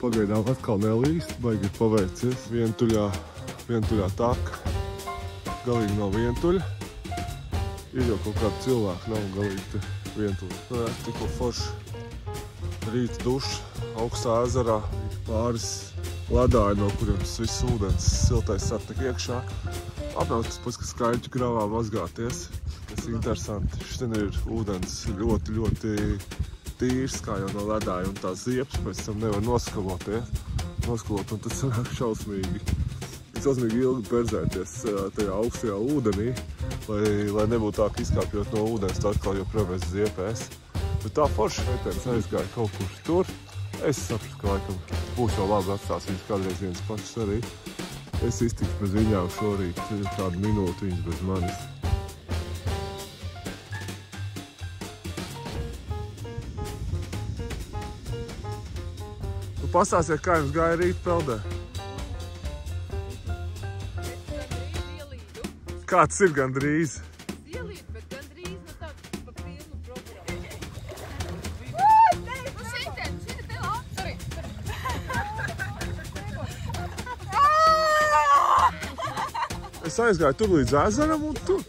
pagaidām atkal nelīst, baigi ir paveicies. Vientuļā taka. Galīgi nav vientuļa. Ir jau kaut kādi cilvēki, nav galīgi vientuļi. Tikko forši rīta duša augstā ezerā. Ir pāris ledāji, no kuriem tas viss ūdens siltais atnek iekšā. Apmērs pēc, ka skaļķu gravā mazgāties. Tas ir interesanti. Šitien ir ūdens ļoti tīrs, kā jau no ledāja, un tās ziepes pēc tam nevar noskalot, un tas sanāk šausmīgi ilgi perzēties tajā augstajā ūdenī, lai nebūtu tā, ka izkāpjot no ūdens, tā atkal joprojām ziepēs. Bet tā forši meitenes aizgāja kaut kur tur. Es sapratu, ka laikam būs jau labi atstās viņas kādreiz viens pašas arī. Es iztikšu bez viņām šorīt kādu minūti viņas bez manis. Pastāstiet, kā jums gāja rīt peldē? Kāds ir gandrīz? Ielīt, bet gandrīz no tā pa pilnu programmu. Šeit tev sorry. Es aizgāju tur līdz ezeram un tur.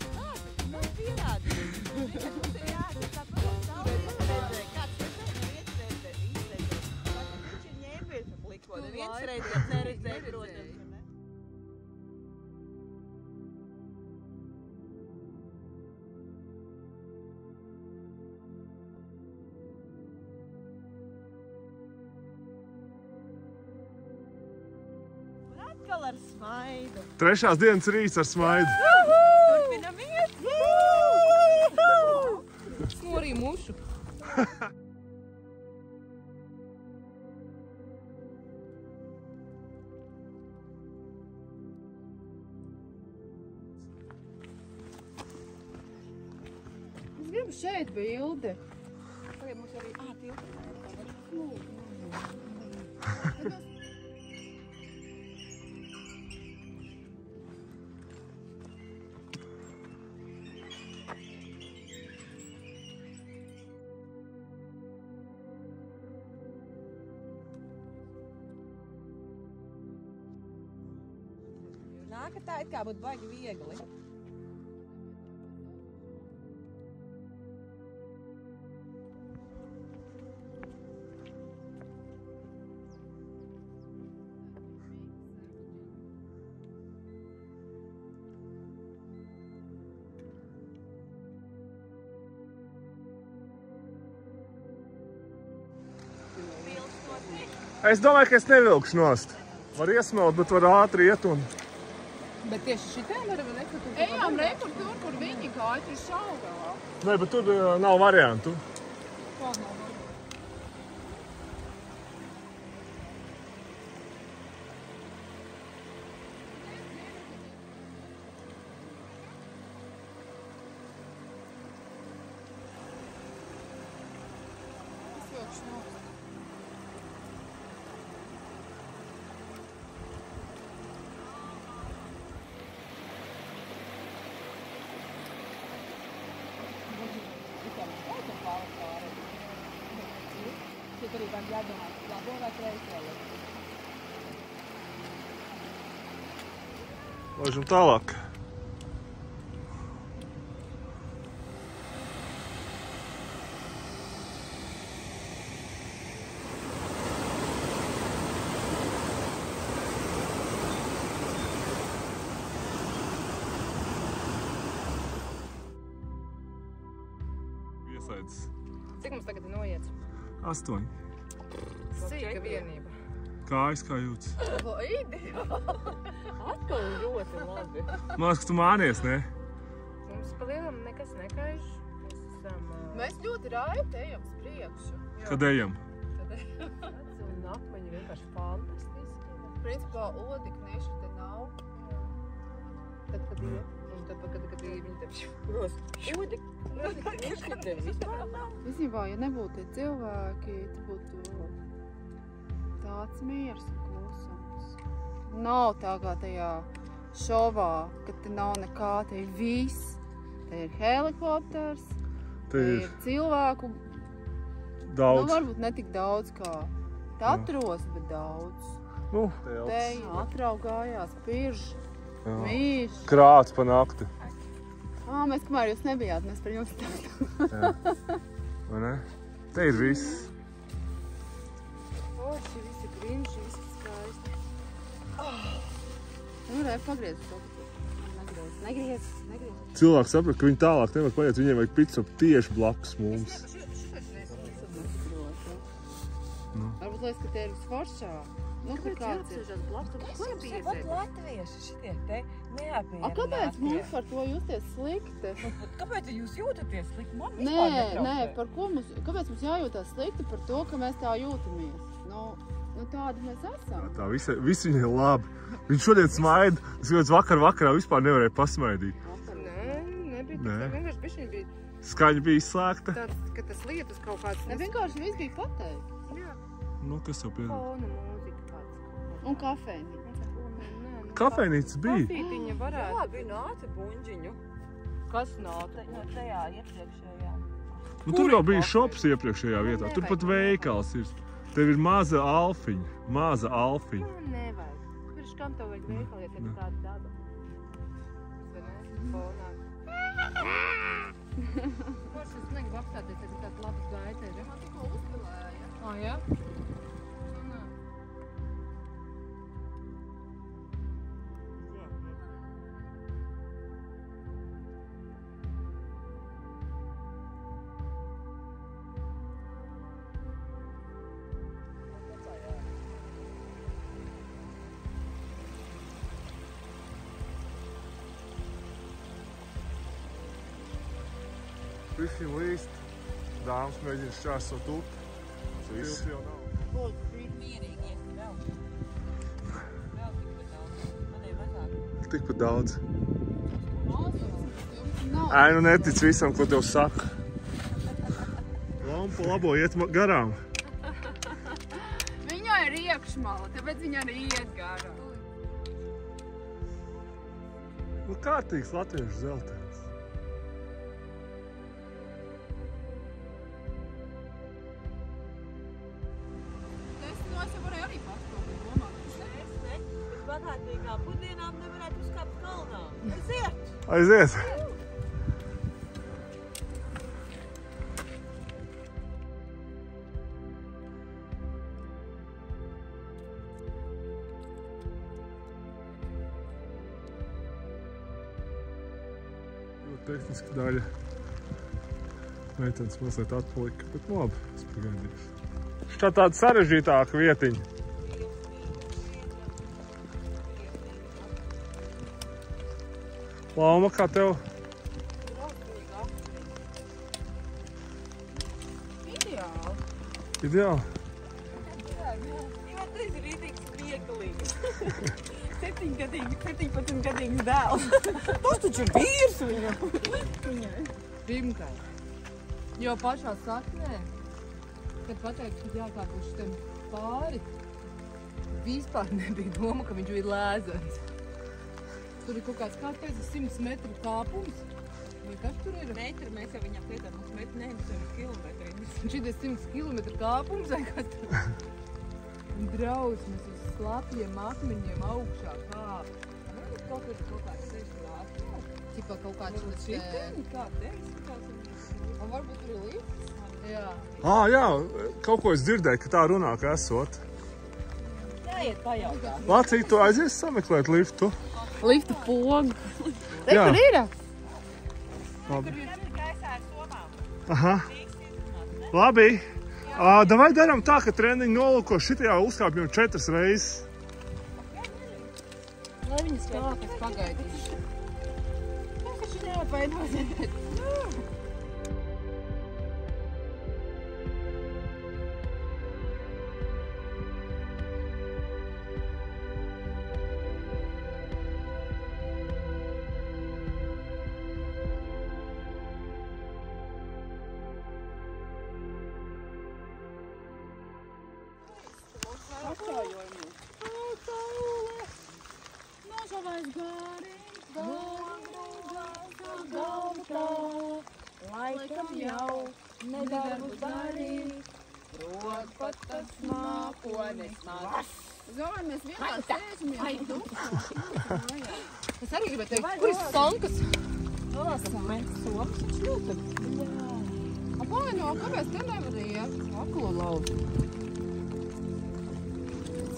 Atkal ar smaidu. Trešās dienas rīts ar smaidu. Turpinamies! Smorī mušu. Es gribu šeit bildi. Tagad mums arī tilti. Nāka tā it kā būtu baigi viegli. Es domāju, ka es nevilkšu nost. Var iesmelt, bet var ātri iet un... Bet tieši šitā varam nekur tur? Ejām rekur tur, kur viņi kāja, tur šaugā. Nē, bet tur nav variantu. Kāda nav variantu? Es vilkšu nost. Šeit arī gan jādomā, labo vai kreisēlē. Laižam tālāk. Iesaidz. Cik mums tagad ir noiets? 8. Sīka vienība. Kājas kā jūtas? Ideāli! Atkal ļoti labi. Man liekas, ka tu mānies, ne? Mums pa lielam nekas nekaiž. Mēs ļoti raiti ejam uz priekšu. Kad ejam? Un akmeņi vienkārši fantastiski. Principā odi kneši te nav. Tad, kad iet. Un tad, kad viņi te odi kneši te vispār nav. Visībā, ja nebūtu tie cilvēki, tad būtu tāds miers un klusums. Nav tā kā tajā šovā, kad te nav nekā, te ir viss. Te ir helikopters, te ir cilvēku. Daudz. Nu, varbūt ne tik daudz kā Atros, bet daudz. Nu, Te atraugājās, pirži, mīši. Krāts pa nakti. Mēs kamēr jūs nebijāt, mēs par jums stāstām. Vai ne? Te ir viss. Šī viss ir grimši, viss ir skaisti. Nu, Rēv, pagriez to. Negriez. Cilvēki saprot, ka viņi tālāk nevar paiet, viņiem vajag pitstop tieši blakus mums. Varbūt liekas, ka te ir foršā. Nu, ka kāds ir. Kas jums ir pat latvieši šitie te neapmierinātie? Kāpēc mums par to justies slikti? Kāpēc jūs jūtaties slikti? Man Nē, vispār netraucē. par ko mums, kāpēc mums jājūtās slikti par to, ka mēs tā jūtamies? Nu tādi mēs esam. Tā viss viņai ir labi. Viņš šodien smaida. Es jūtas vakarā vispār nevarēju pasmaidīt. Nebija tā vienkārši bišķiņ bija Skaņa bija izslēgta. tāds, ka tas lietus kaut kāds. Ne, vienkārši viss bija pateikts. Jā. Nu, kas jau piedod? Fona mūzika kāds. Un kafejnīca. Kafejnīca bija. Kafītiņa varētu. Jā, bija nāca buņģiņu. Kas nāca? No tajā iepriekšējā. Nu, tur jau bija šops iepriekšējā vietā. Tur pat veikals ir. Tev ir maza alfiņa. Maza alfiņa. Man nevajag. Kurš kam tev vajag veikali, ja tev ir tāda daba? Vai ne? Fonā. Kurš es negribu apstāties, ja tāds labs gaitē. Ja man tikko uzpilēja. Jā? Pišķiņ līst. Dāmas mēģina šķērsot upi. Viss jau nav. Mierīgi iet vēl. Vēl tikpat daudz. Man ir mazāk. Tikpat daudz. Nav. Nu netic visam, ko tev saka. Lampa labo iet garām. Viņai ir iekšmala, tāpēc viņa arī iet garām. Nu, kārtīgs latviešu zeltens. Bagātīgām pudienām nevarētu uzkāpt kalnā. Aiziet! Aiziet! Ļoti tehniski daļa. Meitenes mazliet atpalika, bet labi, es pagaidīšu. Šķiet tāda sarežģītāka vietiņa. Lauma, kā tev? Ideāli. Ideāli? Jā, tu esi rītīgs smieklīgs. 17-gadīgs dēls. Tas taču ir vīrs viņam. Pirmkārt. Jo pašā saknē, kad pateikt, ka jākāp uz šitiem pāri, vispār nebija doma, ka viņš bija lēzens. Tur ir kaut kāds, kāds teica, 100 metru kāpums. Vai kas tur ir? Metri, mēs jau viņam piedām, mums metri nevis 100 kilometri. Šī ir 100 kilometru kāpums vai kas tur? Un drausmas uz slapjiem akmeņiem augšā kāp. Kaut kāds 6 grādi. Tipā kaut kāds Šitien, kā teiks? Un varbūt tur ir lifts? Jā. Jā, kaut ko es dzirdēju, ka tā runā, ka esot. Jāiet pajautāt. Lācija, tu aizies sameklēt liftu? Lifta pogu. Te, Jā. kur ir? Labi. Tur ir gaisā ar somām. Aha. Labi. Davai daram tā, ka treniņu nolūko šitajā uzkāpjam 4 reizes. Lai viņas kāpjas pagaidīšu. Tas taču neapvainosiet. Laikam jau nedarbus darīt, prot pat tas mākonis maz. Es domāju, mēs vienā sēžamies. Es arī gribētu teikt, kur ir Sankas? Mēs somas viņš ļoti. Apāļo, kāpēc te nevarīja? Aklo lauzu.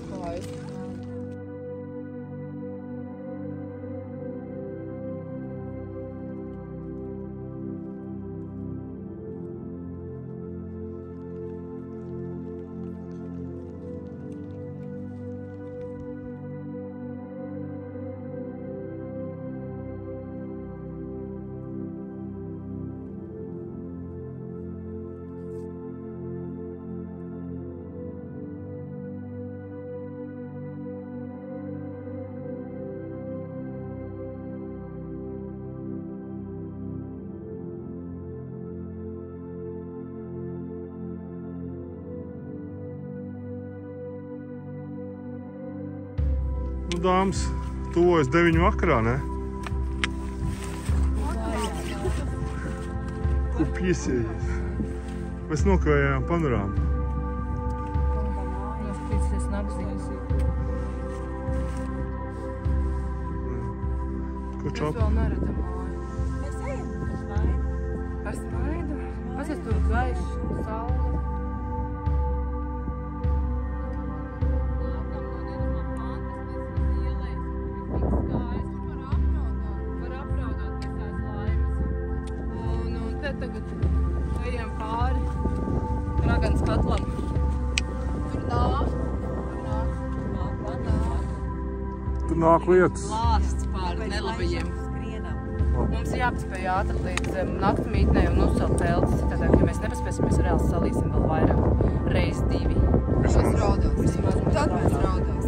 Skaisti. Nu, dāmas, tuvojas 9 vakarā, ne? Kur piesējies? Mēs nokavējām panorāmu. Noskatīsies nagzīmes. Ko Mēs čau? vēl neredzam māju. Mēs ejam uz vaidu. Par smaidu. Pasies tur gaišs, saule. Tagad ejam pāri Raganas katlam. Tur nāk. Tur nāk lietas. Lāsts pāri nelabajiem. Skrienam. Mums jāpaspēj ātri līdz naktsmītnei un uzcelt teltis. Tātad, ja mēs nepaspēsim, mēs reāli salīsim vēl vairāk. Reiz 2. Mēs raudāsim. Tad mēs raudāsim.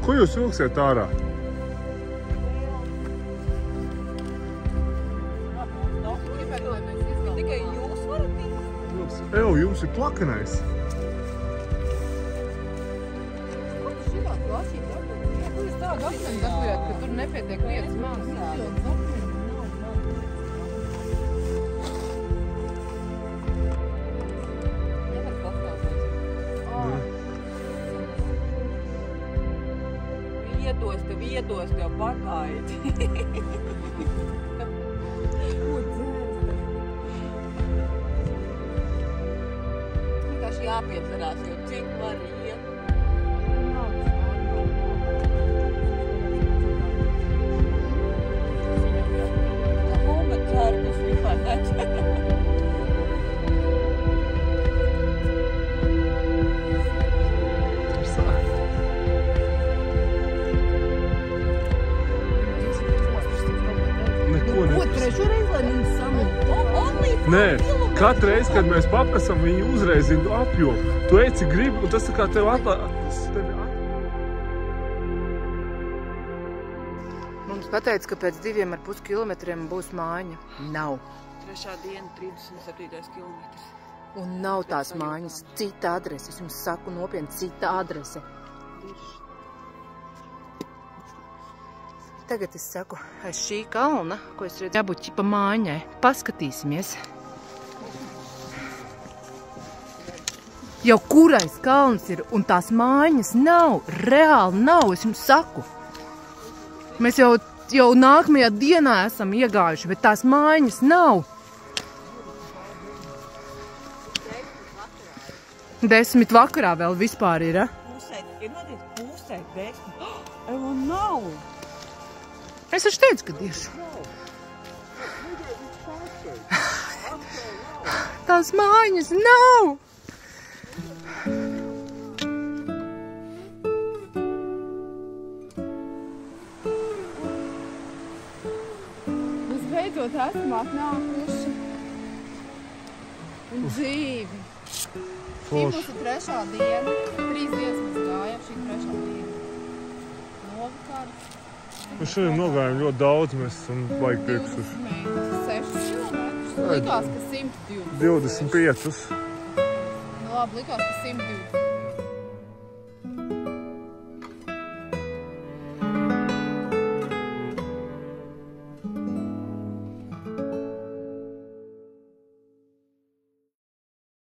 Ko jūs vilksiet ārā? Tikai jūs varat izdarīt? Ev, jums ir plakanais. Kur šitā klasīt? Kur jūs tādu akmeni dabujāt, ka tur nepietiek vietas mākslas? Vietos tev pakaiti. Vienkārši jāpiecerās, jo cik var iet. Lūga cerkas vispār nečer. Šoreiz, lai mums samūt. Nē, katru reizi, kad mēs papasam, viņi uzreiz zina apjomu. Tu eci gribi, un tas ir kā tev Mums pateica, ka pēc 2,5 kilometriem būs mājiņa. Nav. Trešā diena, 37. kilometrs. Un nav tās mājiņas. Cita adrese. Es jums saku nopietni, cita adrese. Tagad es saku, aiz šī kalna, ko es redzu, jābūt ķipa mājiņai. Paskatīsimies. Jau kurais kalns ir, un tās mājiņas nav, reāli nav, es jums saku. Mēs jau nākamajā dienā esam iegājuši, bet tās mājiņas nav. 10 vakarā vēl vispār ir, Pusē, ir notiek pusē, 10. Evo, nav! Es taču teicu, ka tieši. Tās mājiņas nav! Mēs beidzot esam atnākuši. Un dzīvi. Šī būs 3. diena. 3 dienas mēs gājām, šī 3. diena. Novakārts. Mēs šodien nogājām ļoti daudz, mēs esam baigi 26 piekuši. kilometrus. Likās, ka 120. 25. Nu labi, likās, ka 120.